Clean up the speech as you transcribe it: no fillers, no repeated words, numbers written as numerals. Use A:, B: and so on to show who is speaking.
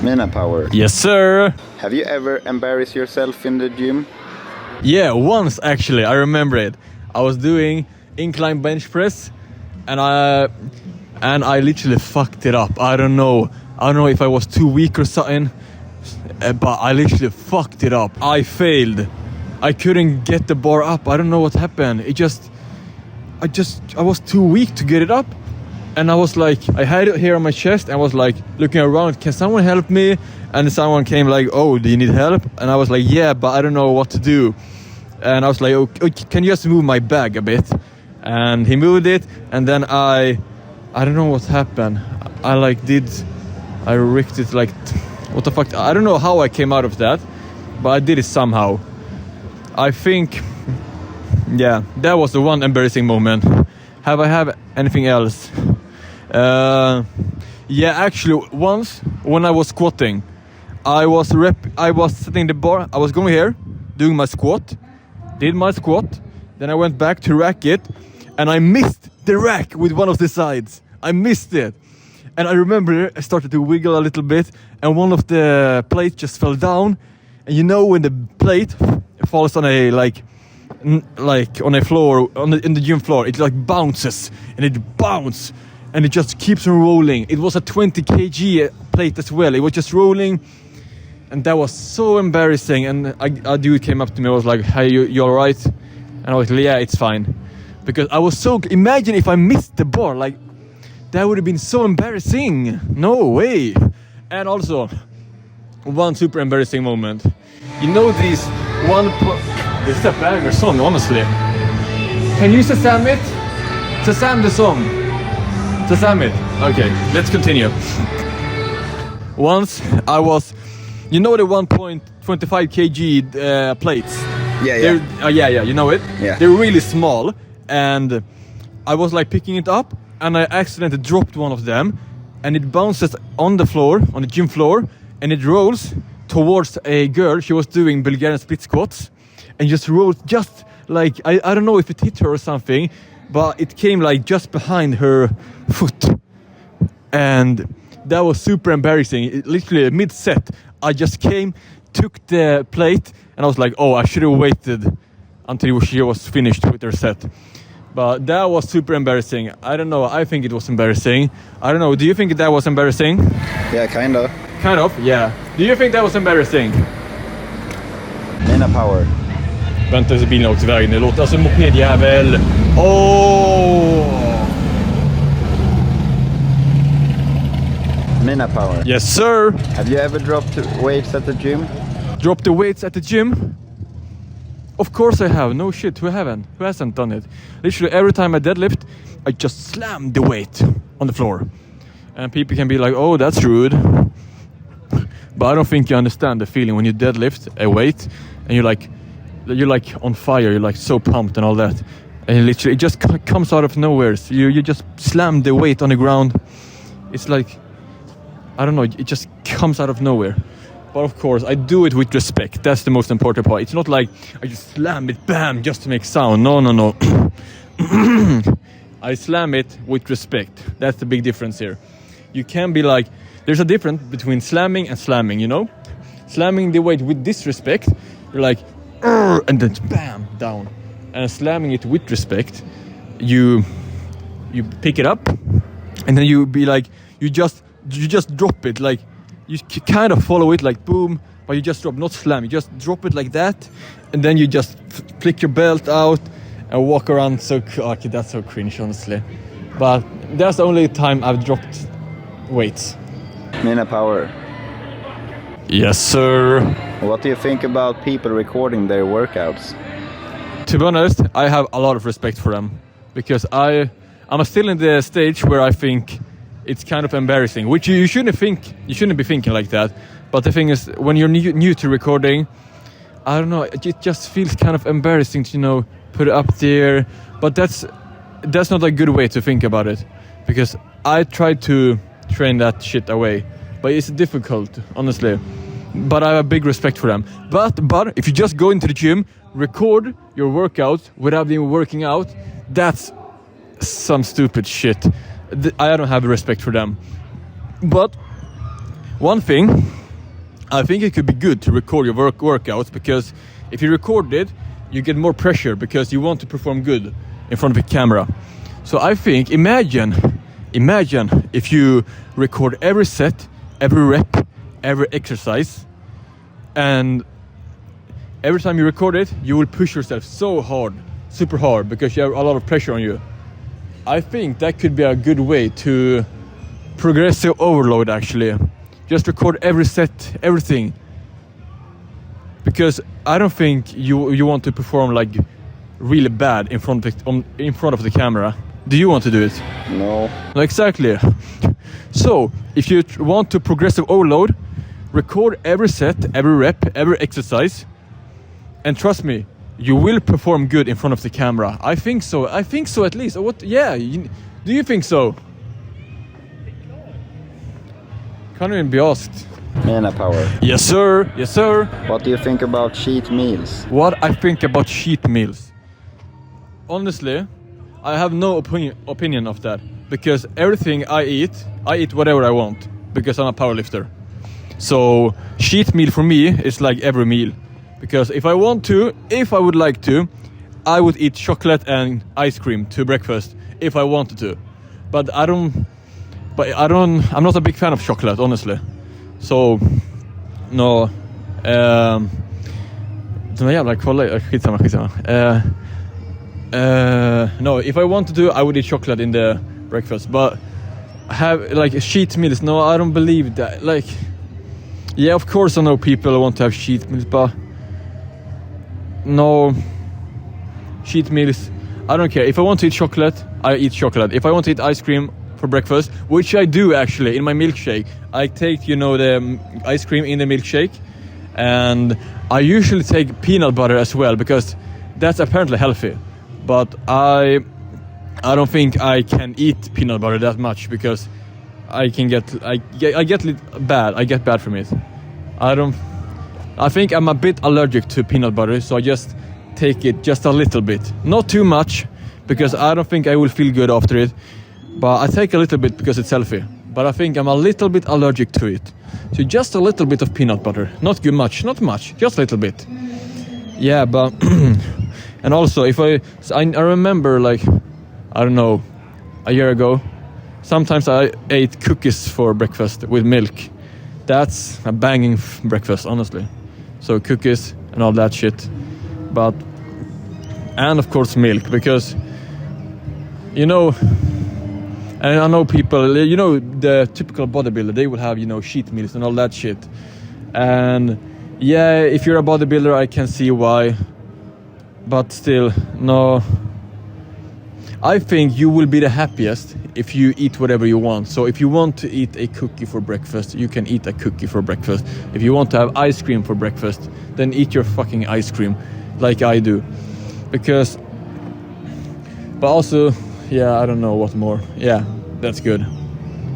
A: Minapower.
B: Yes, sir.
A: Have you ever embarrassed yourself in the gym?
B: Yeah, once actually, I remember it. I was doing incline bench press, and I literally fucked it up. I don't know if I was too weak or something, but I literally fucked it up. I failed. I couldn't get the bar up. I don't know what happened. I was too weak to get it up. And I was like, I had it here on my chest, and I was like looking around, can someone help me? And someone came like, oh, do you need help? And I was like, yeah, but I don't know what to do. And I was like, okay, can you just move my bag a bit? And he moved it, and then I don't know what happened. I rigged it like, what the fuck? I don't know how I came out of that, but I did it somehow. I think, yeah, that was the one embarrassing moment. Have I had anything else? Yeah, actually, once when I was squatting, I was setting the bar. I was going here, doing my squat, did my squat, then I went back to rack it, and I missed the rack with one of the sides. I missed it, and I remember I started to wiggle a little bit, and one of the plates just fell down. And you know when the plate falls on a on a floor in the gym floor, it like bounces and it bounces and it just keeps on rolling. It was a 20 kg plate as well. It was just rolling, and that was so embarrassing. And a dude came up to me and was like, hey, you all right? And I was like, yeah, it's fine. Because I was so, imagine if I missed the bar, like that would have been so embarrassing. No way. And also one super embarrassing moment. You know this is a banger song, honestly. Can you Shazam it? Shazam the song. Shazam it. Okay, let's continue. Once I was, you know the 1.25 kg plates?
A: Yeah.
B: Yeah, you know it?
A: Yeah.
B: They're really small, and I was like picking it up, and I accidentally dropped one of them, and it bounces on the floor, on the gym floor, and it rolls towards a girl. She was doing Bulgarian split squats, and just rolled just like, I don't know if it hit her or something, but it came like just behind her foot. And that was super embarrassing. It, literally mid-set, I just came, took the plate, and I was like, oh, I should have waited until she was finished with her set. But that was super embarrassing. I don't know, I think it was embarrassing. I don't know, do you think that was embarrassing?
A: Yeah, kind of.
B: Kind of, yeah. Do you think that was embarrassing?
A: Minapower.
B: Vänta så bilen åkte vägen, det låter alltså mopedjävel.
A: Minapower.
B: Yes sir.
A: Have you ever dropped weights at the gym?
B: Drop the weights at the gym? Of course I have, no shit, who hasn't done it? Literally every time I deadlift, I just slam the weight on the floor. And people can be like, oh, that's rude. But I don't think you understand the feeling when you deadlift a weight and you're like on fire, you're like so pumped and all that. And literally it just comes out of nowhere. So you just slam the weight on the ground. It's like, I don't know, it just comes out of nowhere. But of course, I do it with respect. That's the most important part. It's not like I just slam it, bam, just to make sound. No. I slam it with respect. That's the big difference here. You can be like, there's a difference between slamming and slamming, you know? Slamming the weight with disrespect, you're like, and then bam, down. And slamming it with respect, you pick it up, and then you be like, you just drop it, like, you kind of follow it like boom, but you just drop, not slam, you just drop it like that, and then you just flick your belt out and walk around. So, okay, that's so cringe, honestly. But that's the only time I've dropped weights.
A: Minapower.
B: Yes, sir.
A: What do you think about people recording their workouts?
B: To be honest, I have a lot of respect for them, because I'm still in the stage where I think it's kind of embarrassing, which you shouldn't be thinking like that. But the thing is, when you're new to recording, I don't know, it just feels kind of embarrassing to, you know, put it up there. But that's not a good way to think about it, because I tried to train that shit away, but it's difficult, honestly. But I have a big respect for them. But if you just go into the gym, record your workout without even working out, that's some stupid shit. I don't have respect for them. But one thing I think it could be good to record your workouts, because if you record it, you get more pressure because you want to perform good in front of the camera. So I think, imagine if you record every set, every rep, every exercise, and every time you record it, you will push yourself so hard, super hard, because you have a lot of pressure on you. I think that could be a good way to progressive overload, actually. Just record every set, everything. Because I don't think you want to perform like really bad in front of the camera. Do you want to do it?
A: No.
B: Exactly. So, if you want to progressive overload, record every set, every rep, every exercise, and trust me, you will perform good in front of the camera. I think so. I think so, at least. What? Yeah. Do you think so? Can't even be asked.
A: Minapower.
B: Yes, sir. Yes, sir.
A: What do you think about cheat meals?
B: What I think about cheat meals? Honestly, I have no opinion of that, because everything I eat whatever I want, because I'm a powerlifter. So cheat meal for me is like every meal, because if I would like to, I would eat chocolate and ice cream to breakfast if I wanted to. I'm not a big fan of chocolate, honestly. So, no. Den jävla kolla, skitsamma. No, if I wanted to, I would eat chocolate in the breakfast. But have like cheat meals, no, I don't believe that. Like, yeah, of course I know people want to have cheat meals, but no. Cheat meals, I don't care. If I want to eat chocolate, I eat chocolate. If I want to eat ice cream for breakfast, which I do actually in my milkshake, I take, the ice cream in the milkshake, and I usually take peanut butter as well, because that's apparently healthy. But I don't think I can eat peanut butter that much, because I get bad from it. I think I'm a bit allergic to peanut butter, so I just take it just a little bit, not too much, because I don't think I will feel good after it. But I take a little bit because it's healthy. But I think I'm a little bit allergic to it. So just a little bit of peanut butter. Not much, just a little bit. Yeah, but... and also, I remember, like, I don't know, a year ago, sometimes I ate cookies for breakfast with milk. That's a banging breakfast, honestly. So cookies and all that shit. And of course milk, because, and I know people, the typical bodybuilder, they will have, cheat meals and all that shit. And yeah, if you're a bodybuilder, I can see why. But still, no. I think you will be the happiest if you eat whatever you want. So if you want to eat a cookie for breakfast, you can eat a cookie for breakfast. If you want to have ice cream for breakfast, then eat your fucking ice cream, like I do. But also, yeah, I don't know what more. Yeah, that's good.